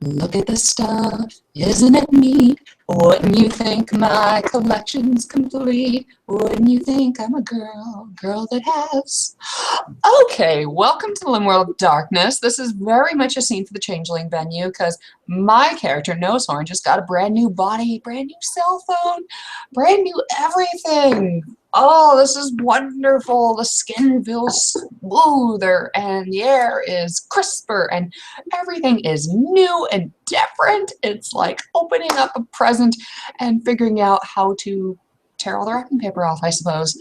Look at the stuff, isn't it neat? Wouldn't you think my collection's complete? Wouldn't you think I'm a girl that has... Okay, welcome to Limworld of Darkness. This is very much a scene for the Changeling venue because my character, Nosehorn, just got a brand new body, brand new cell phone, brand new everything. Oh, this is wonderful. The skin feels smoother and the air is crisper and everything is new and different. It's like opening up a present and figuring out how to tear all the wrapping paper off, I suppose.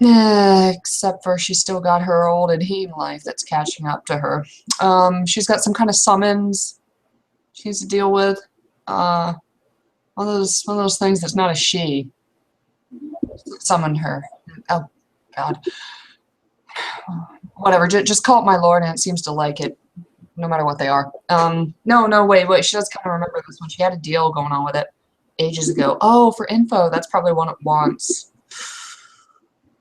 Except for she's still got her old adhene life that's catching up to her. She's got some kind of summons she needs to deal with. One of those things that's not a she. Summon her. Oh, God. Whatever, just call it my lord, and it seems to like it, no matter what they are. No, wait, she does kind of remember this one. She had a deal going on with it ages ago. Oh, for info, that's probably one it wants.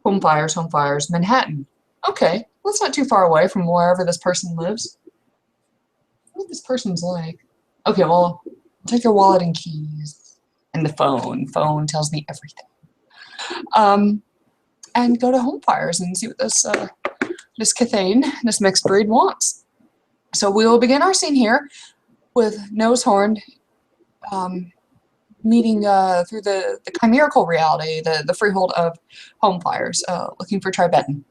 Home fires, Manhattan. Okay, well, that's not too far away from wherever this person lives. What this person's like. Okay, well, I'll take your wallet and keys. And the phone. Phone tells me everything. And go to Home Fires and see what this Cathane, this mixed breed, wants. So we will begin our scene here with Nosehorn meeting through the chimerical reality, the freehold of Home Fires, looking for Tribenton.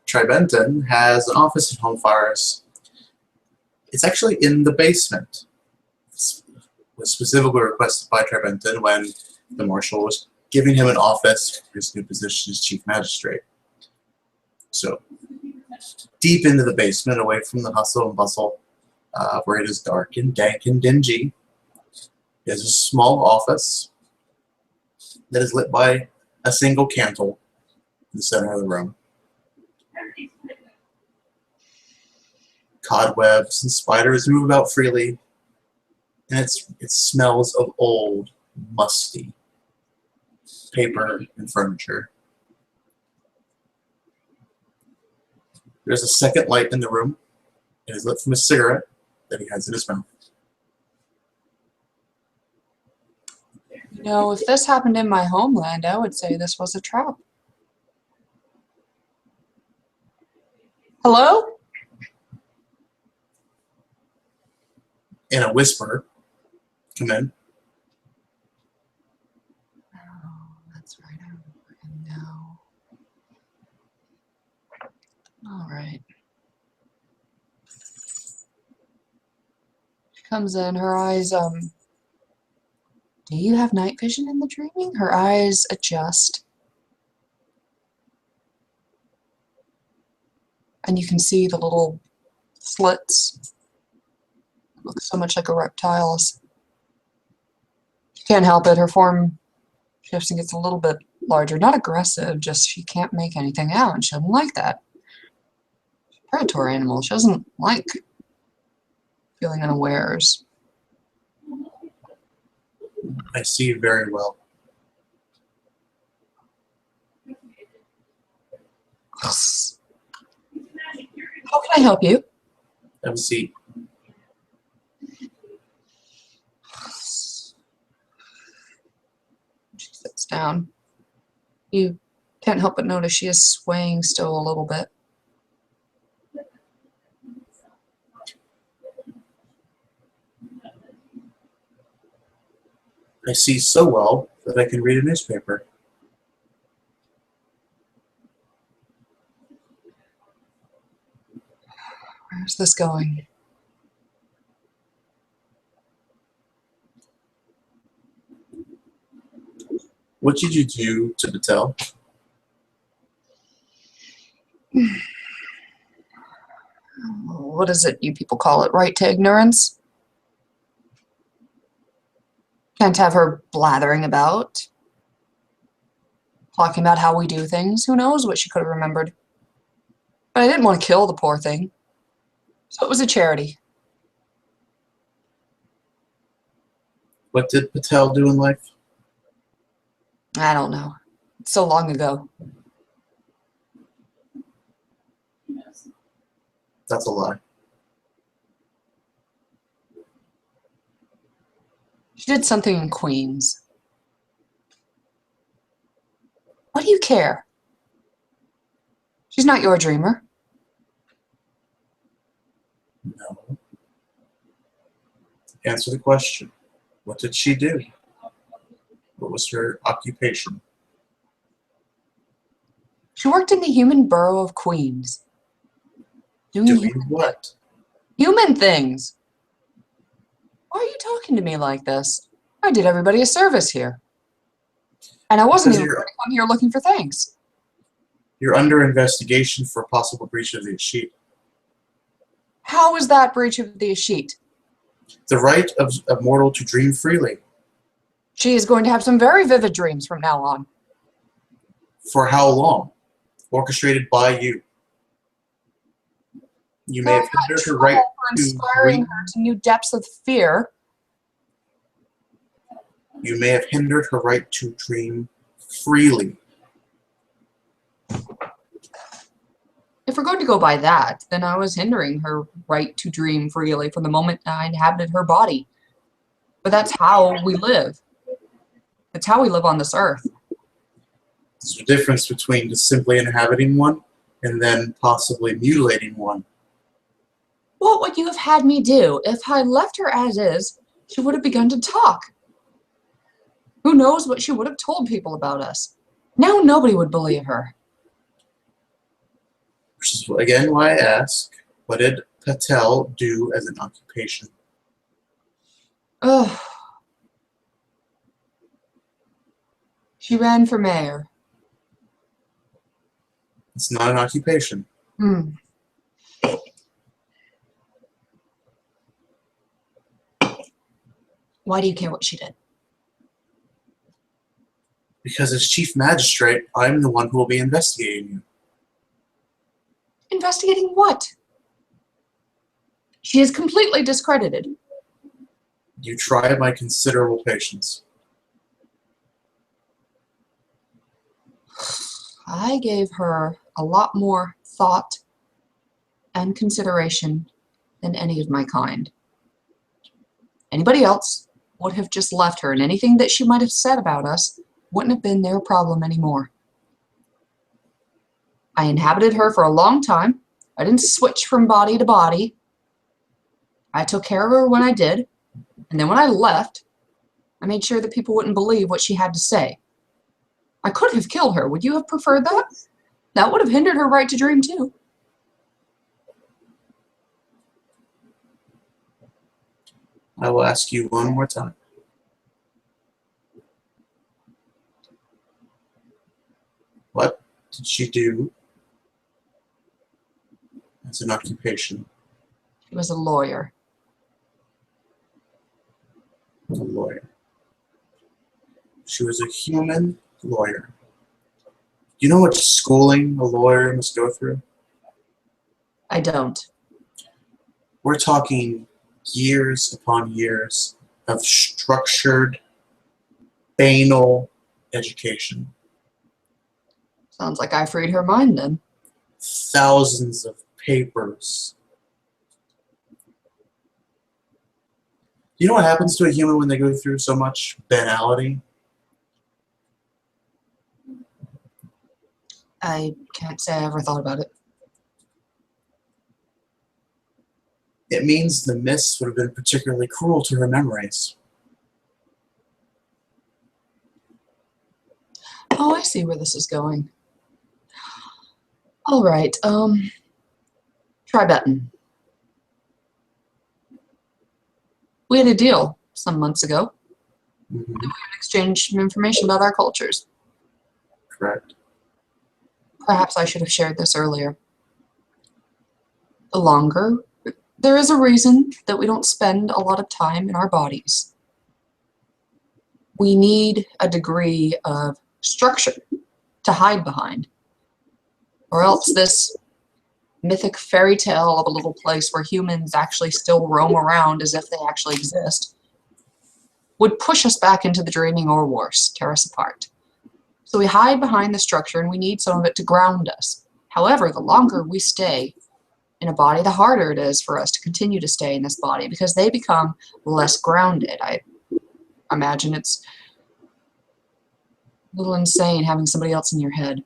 Tribenton has an office at Home Fires. It's actually in the basement. It was specifically requested by Tribenton when the marshal was giving him an office for his new position as chief magistrate. So, deep into the basement, away from the hustle and bustle, where it is dark and dank and dingy, is a small office that is lit by a single candle in the center of the room. Cobwebs and spiders move about freely, and it smells of old, musty paper and furniture. There's a second light in the room. It is lit from a cigarette that he has in his mouth. You know, if this happened in my homeland, I would say this was a trap. Hello? In a whisper, come in. Oh, that's right. I remember him now. All right. She comes in. Her eyes, do you have night vision in the dreaming? Her eyes adjust. And you can see the little slits. It looks so much like a reptile's. She can't help it. Her form shifts and gets a little bit larger. Not aggressive, just she can't make anything out, and she doesn't like that. She's a predatory animal. She doesn't like feeling unawares. I see you very well. How can I help you? Have a seat. She sits down. You can't help but notice she is swaying still a little bit. I see so well that I can read a newspaper. Where's this going? What did you do to Patel? What is it you people call it? Right to ignorance? Can't have her blathering about. Talking about how we do things. Who knows what she could have remembered. But I didn't want to kill the poor thing. So it was a charity. What did Patel do in life? I don't know. It's so long ago. That's a lie. She did something in Queens. What do you care? She's not your dreamer. No. Answer the question. What did she do? What was her occupation? She worked in the human borough of Queens. Doing what? Human things. Why are you talking to me like this? I did everybody a service here. And I wasn't even going to come here looking for thanks. You're under investigation for a possible breach of the sheet. How is that breach of the sheet? The right of a mortal to dream freely. She is going to have some very vivid dreams from now on. For how long? Orchestrated by you. You may have hindered her right to inspiring dream. her to new depths of fear. You may have hindered her right to dream freely. If we're going to go by that, then I was hindering her right to dream freely from the moment I inhabited her body. But that's how we live. That's how we live on this earth. There's a difference between just simply inhabiting one and then possibly mutilating one. What would you have had me do? If I left her as is, she would have begun to talk. Who knows what she would have told people about us? Now nobody would believe her. Which is, again, why I ask, what did Patel do as an occupation? Ugh. She ran for mayor. It's not an occupation. Why do you care what she did? Because as chief magistrate, I'm the one who will be investigating you. Investigating what? She is completely discredited. You try my considerable patience. I gave her a lot more thought and consideration than any of my kind. Anybody else would have just left her, and anything that she might have said about us wouldn't have been their problem anymore. I inhabited her for a long time. I didn't switch from body to body. I took care of her when I did, and then when I left, I made sure that people wouldn't believe what she had to say. I could have killed her. Would you have preferred that? That would have hindered her right to dream too. I will ask you one more time. What did she do as an occupation? She was a lawyer. A lawyer. She was a human lawyer. You know what schooling a lawyer must go through? I don't. We're talking years upon years of structured, banal education. Sounds like I freed her mind then. Thousands of papers. You know what happens to a human when they go through so much banality? I can't say I ever thought about it. It means the mists would have been particularly cruel to her memories. Oh, I see where this is going. All right, try betting. We had a deal some months ago. Mm-hmm. We would exchange some information about our cultures. Correct. Perhaps I should have shared this earlier. The longer, there is a reason that we don't spend a lot of time in our bodies. We need a degree of structure to hide behind, or else this mythic fairy tale of a little place where humans actually still roam around as if they actually exist would push us back into the dreaming, or worse, tear us apart. So we hide behind the structure, and we need some of it to ground us. However, the longer we stay in a body, the harder it is for us to continue to stay in this body because they become less grounded. I imagine it's a little insane having somebody else in your head.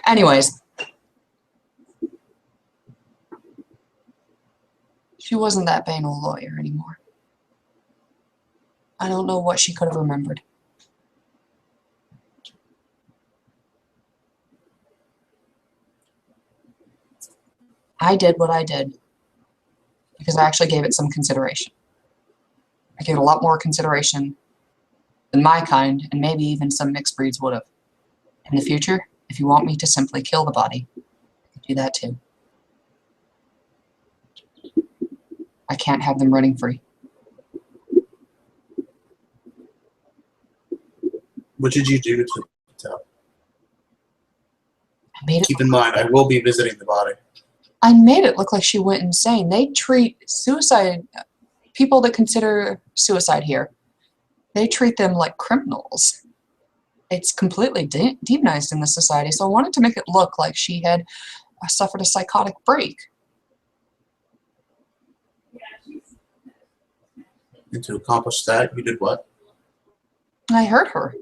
Anyways, she wasn't that banal lawyer anymore. I don't know what she could have remembered. I did what I did because I actually gave it some consideration. I gave it a lot more consideration than my kind, and maybe even some mixed breeds would have. In the future, if you want me to simply kill the body, I can do that too. I can't have them running free. What did you do to Patel? I made it Keep in mind, I will be visiting the body. I made it look like she went insane. They treat suicide, people that consider suicide here, they treat them like criminals. It's completely demonized in this society, so I wanted to make it look like she had suffered a psychotic break. And to accomplish that, you did what? I hurt her.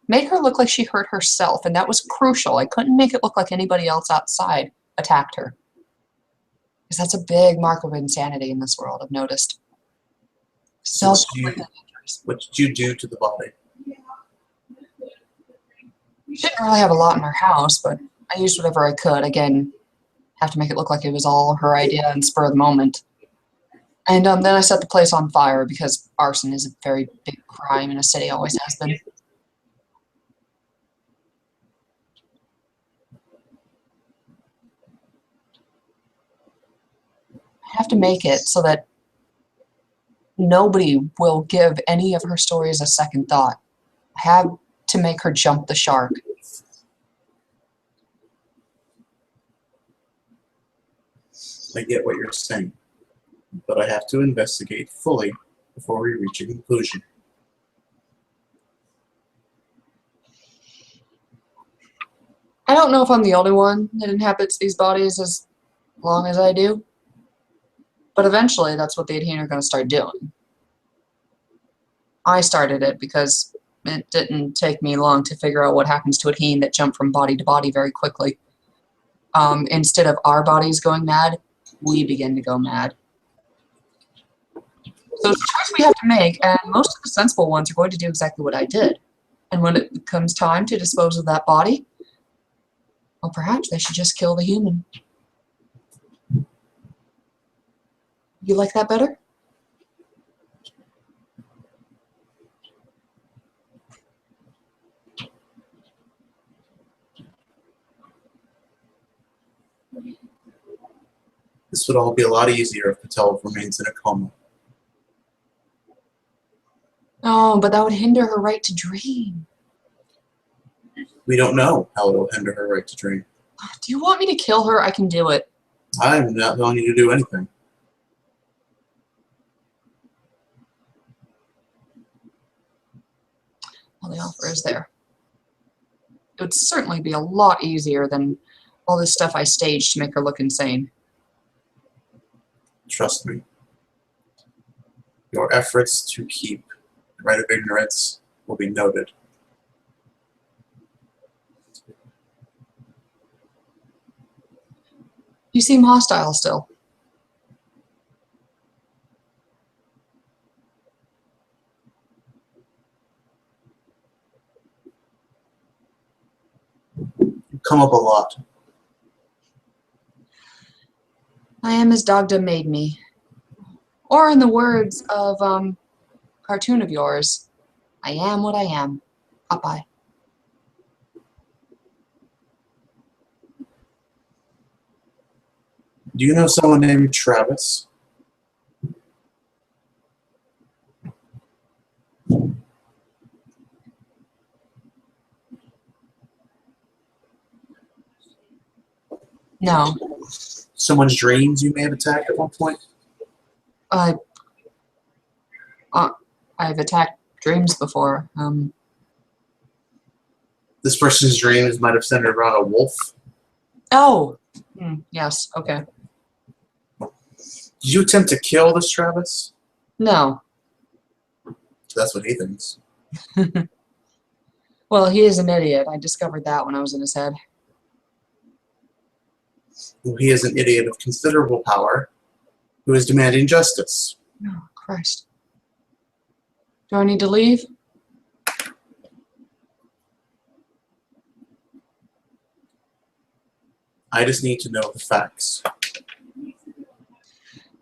Made her look like she hurt herself, and that was crucial. I couldn't make it look like anybody else outside attacked her. Because that's a big mark of insanity in this world, I've noticed. What did you do to the body? She didn't really have a lot in her house, but I used whatever I could. Again, have to make it look like it was all her idea and spur of the moment. And then I set the place on fire because arson is a very big crime in a city, always has been. I have to make it so that nobody will give any of her stories a second thought. I have to make her jump the shark. I get what you're saying, but I have to investigate fully before we reach a conclusion. I don't know if I'm the only one that inhabits these bodies as long as I do, but eventually that's what the adhene are going to start doing. I started it because it didn't take me long to figure out what happens to adhene that jump from body to body very quickly. Instead of our bodies going mad, we begin to go mad. So it's a choice we have to make, and most of the sensible ones are going to do exactly what I did. And when it comes time to dispose of that body, well, perhaps they should just kill the human. You like that better? This would all be a lot easier if Patel remains in a coma. Oh, but that would hinder her right to dream. We don't know how it will hinder her right to dream. Do you want me to kill her? I can do it. I'm not telling you to do anything. Well, the offer is there. It would certainly be a lot easier than all this stuff I staged to make her look insane. Trust me. Your efforts to keep the right of ignorance will be noted. You seem hostile still. You come up a lot. I am as Dogda made me. Or in the words of cartoon of yours, I am what I am. Popeye. Do you know someone named Travis? No. Someone's dreams you may have attacked at one point? I've attacked dreams before. This person's dreams might have centered around a wolf. Oh, Yes, okay. Did you attempt to kill this Travis? No. That's what he thinks. Well, he is an idiot. I discovered that when I was in his head. Well, he is an idiot of considerable power who is demanding justice. Oh, Christ. Do I need to leave? I just need to know the facts.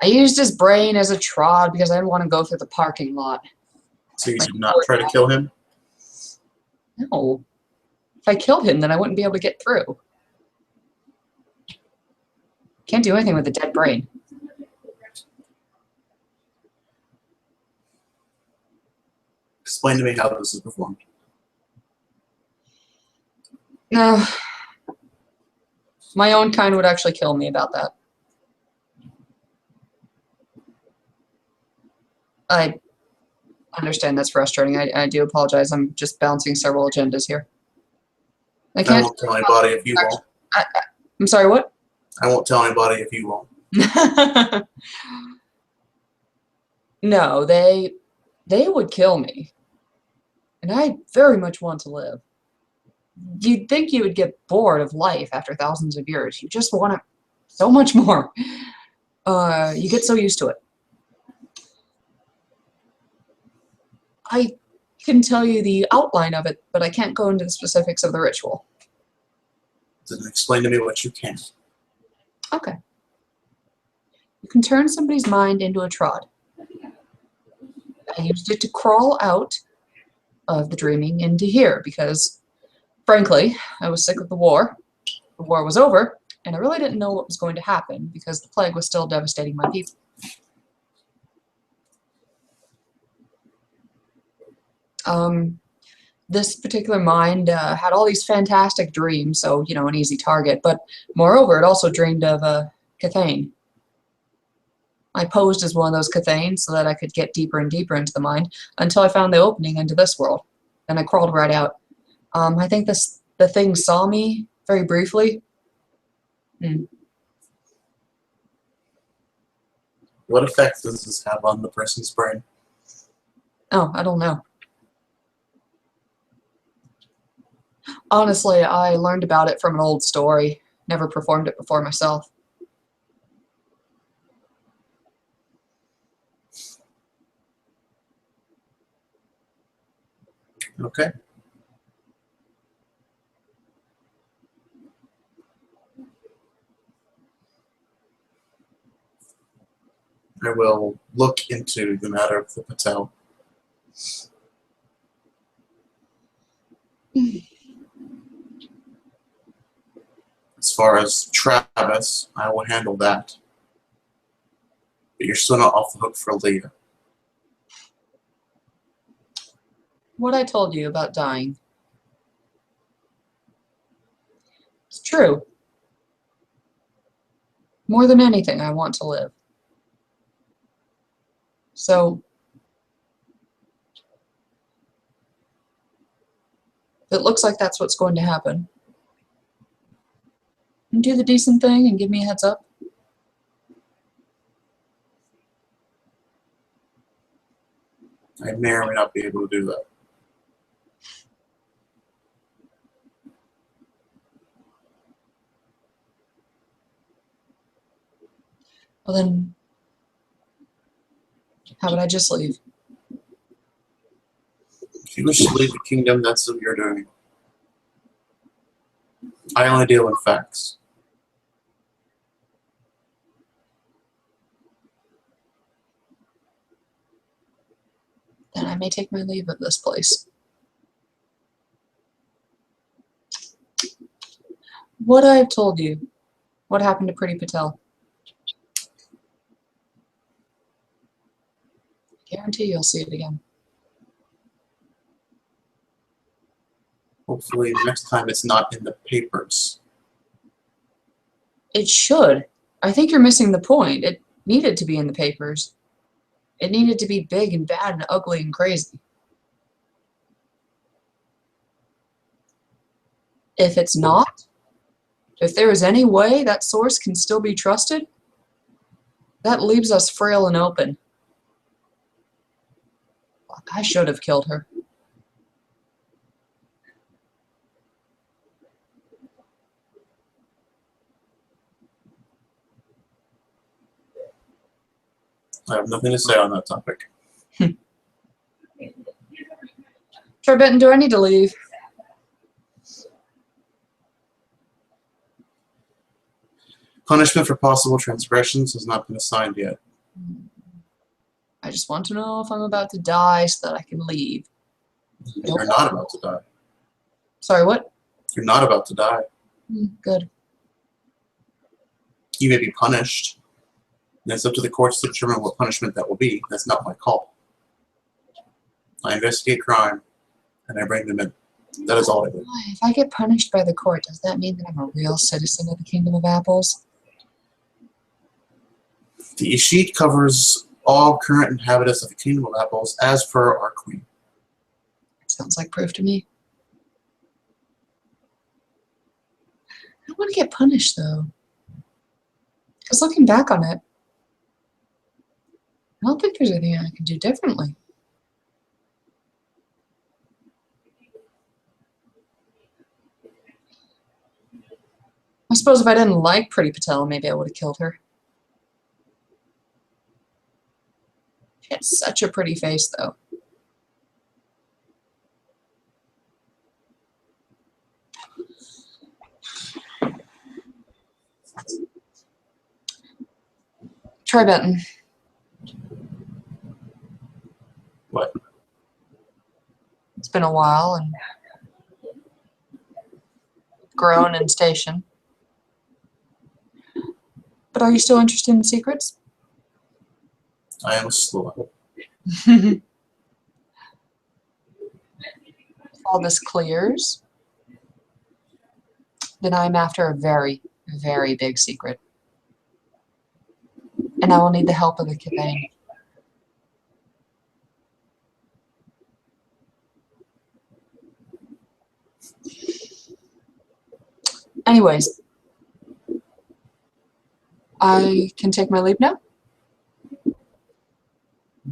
I used his brain as a trod because I didn't want to go through the parking lot. So you did not try to kill him? No. If I killed him, then I wouldn't be able to get through. Can't do anything with a dead brain. Explain to me how this is performed. No. My own kind would actually kill me about that. I understand that's frustrating. I do apologize. I'm just bouncing several agendas here. I I won't tell anybody if you won't. I'm sorry, what? I won't tell anybody if you won't. No, they would kill me. And I very much want to live. You'd think you would get bored of life after thousands of years. You just want it so much more. You get so used to it. I can tell you the outline of it, but I can't go into the specifics of the ritual. Then explain to me what you can. Okay. You can turn somebody's mind into a trod. I used it to crawl out of the dreaming into here because, frankly, I was sick of the war. The war was over, and I really didn't know what was going to happen because the plague was still devastating my people. This particular mind had all these fantastic dreams, so, you know, an easy target, but moreover, it also dreamed of Cathane. I posed as one of those Cathanes so that I could get deeper and deeper into the mind until I found the opening into this world. And I crawled right out. I think the thing saw me very briefly. What effect does this have on the person's brain? Oh, I don't know. Honestly, I learned about it from an old story. Never performed it before myself. Okay. I will look into the matter of the Patel. As far as Travis, I will handle that. But you're still not off the hook for Leah. What I told you about dying. It's true. More than anything, I want to live. So, it looks like that's what's going to happen. And do the decent thing and give me a heads up. I may or may not be able to do that. Well then, how about I just leave? If you wish to leave the kingdom, that's what you're doing. I only deal in facts. Then I may take my leave of this place. What I have told you. What happened to Pretty Patel? I guarantee you'll see it again. Hopefully next time it's not in the papers. It should. I think you're missing the point. It needed to be in the papers. It needed to be big and bad and ugly and crazy. If it's not, If there is any way that source can still be trusted, that leaves us frail and open. I should have killed her. I have nothing to say on that topic. Tribeton, do I need to leave? Punishment for possible transgressions has not been assigned yet. I just want to know if I'm about to die so that I can leave. You're not about to die. Sorry, what? You're not about to die. Good. You may be punished, and it's up to the courts to determine what punishment that will be. That's not my call. I investigate crime, and I bring them in. That is all I do. If I get punished by the court, does that mean that I'm a real citizen of the Kingdom of Apples? The sheet covers all current inhabitants of the Kingdom of Apples as per our queen. Sounds like proof to me. I don't want to get punished, though. Because looking back on it, I don't think there's anything I can do differently. I suppose if I didn't like Pretty Patel, maybe I would have killed her. She had such a pretty face, though. Troy Benton. What? It's been a while and grown in station. But are you still interested in secrets? I am a slow. If all this clears, then I'm after a very, very big secret. And I will need the help of the Kibane. Anyways, I can take my leave now?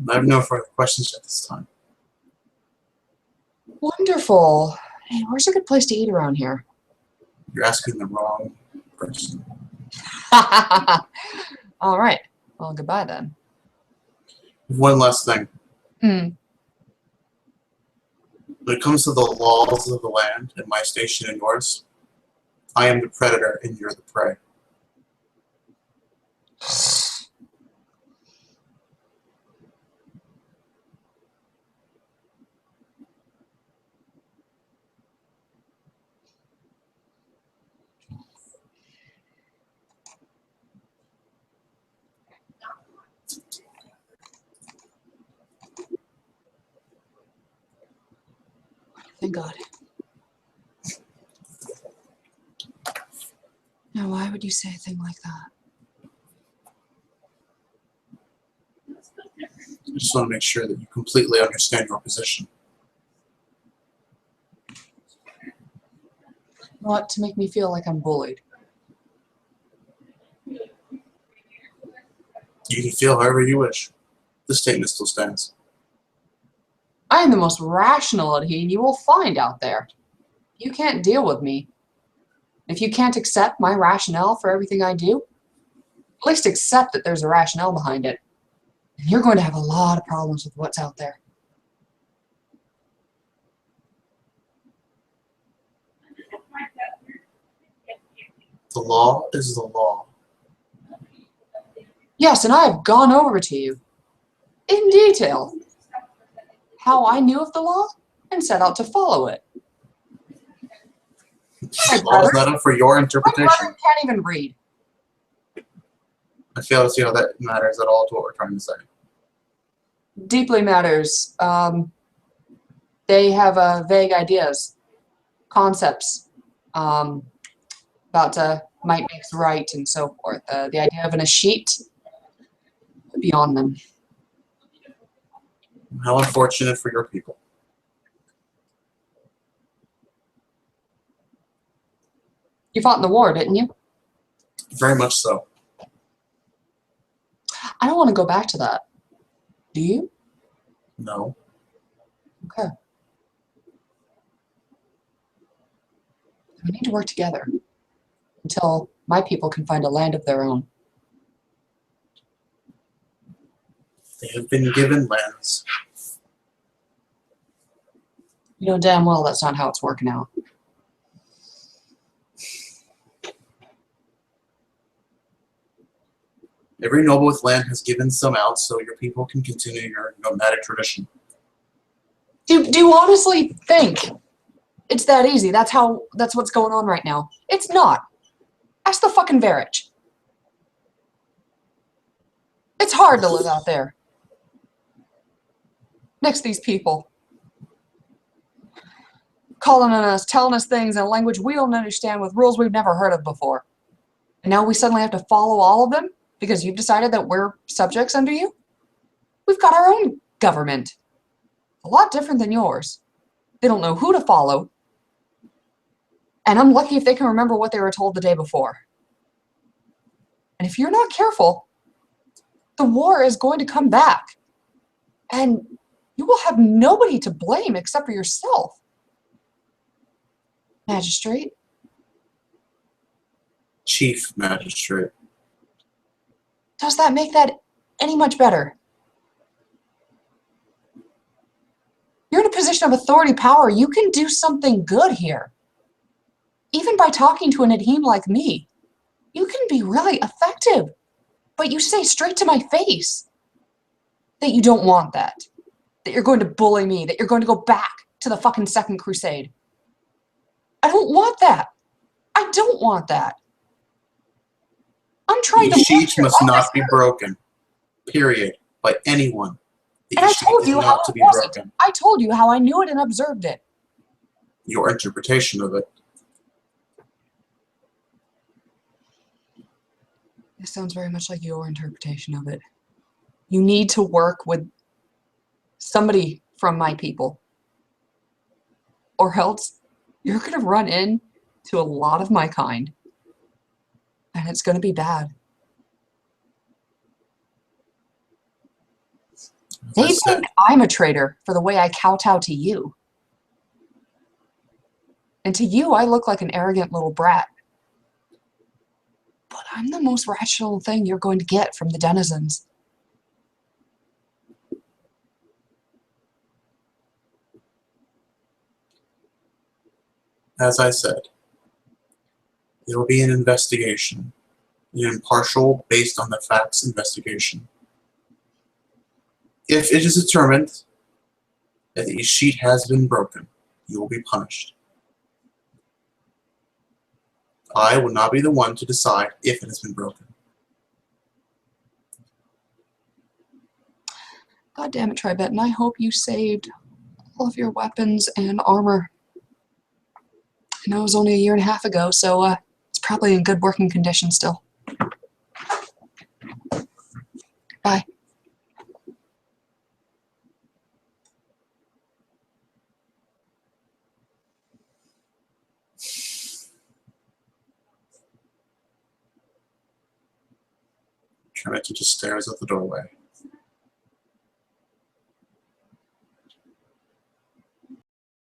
I have no further questions at this time. Wonderful. Hey, where's a good place to eat around here? You're asking the wrong person. All right. Well, goodbye then. One last thing. Hmm. When it comes to the laws of the land and my station and yours, I am the predator and you're the prey. Thank God. Now, why would you say a thing like that? I just want to make sure that you completely understand your position. What, to make me feel like I'm bullied? You can feel however you wish. The statement still stands. I am the most rational adhene you will find out there. You can't deal with me. If you can't accept my rationale for everything I do, at least accept that there's a rationale behind it. And you're going to have a lot of problems with what's out there. The law is the law. Yes, and I have gone over to you, in detail, how I knew of the law and set out to follow it. The law is not up for your My interpretation. brother can't even read. I fail to see how that matters at all to what we're trying to say. Deeply matters. They have vague ideas, concepts about might makes right and so forth. The idea of an sheet beyond them. How unfortunate for your people. You fought in the war, didn't you? Very much so. I don't want to go back to that. Do you? No. Okay. We need to work together until my people can find a land of their own. They have been given lands. You know damn well that's not how it's working out. Every noble with land has given some out so your people can continue your nomadic tradition. Do you honestly think it's that easy? That's what's going on right now. It's not. Ask the fucking Varich. It's hard to live out there. Next to these people. Calling on us, telling us things in a language we don't understand with rules we've never heard of before. And now we suddenly have to follow all of them because you've decided that we're subjects under you? We've got our own government. A lot different than yours. They don't know who to follow. And I'm lucky if they can remember what they were told the day before. And if you're not careful, the war is going to come back. And you will have nobody to blame except for yourself. Magistrate? Chief Magistrate. Does that make that any much better? You're in a position of authority power. You can do something good here. Even by talking to an adhene like me, you can be really effective. But you say straight to my face that you don't want that. That you're going to bully me. That you're going to go back to the fucking Second Crusade. I don't want that. I don't want that. I'm trying to... The sheet must not be broken. Period. By anyone. The and I told you how it wasn't. Broken. I told you how I knew it and observed it. Your interpretation of it. This sounds very much like your interpretation of it. You need to work with somebody from my people. Or else you're going to run into a lot of my kind. And it's going to be bad. They think I'm a traitor for the way I kowtow to you. And to you, I look like an arrogant little brat. But I'm the most rational thing you're going to get from the denizens. As I said, there will be an investigation. An impartial, based on the facts investigation. If it is determined that the sheet has been broken, you will be punished. I will not be the one to decide if it has been broken. God damn it, Tribetan, I hope you saved all of your weapons and armor. I know it was only a year and a half ago, so it's probably in good working condition still. Bye. Trinity just stares at the doorway.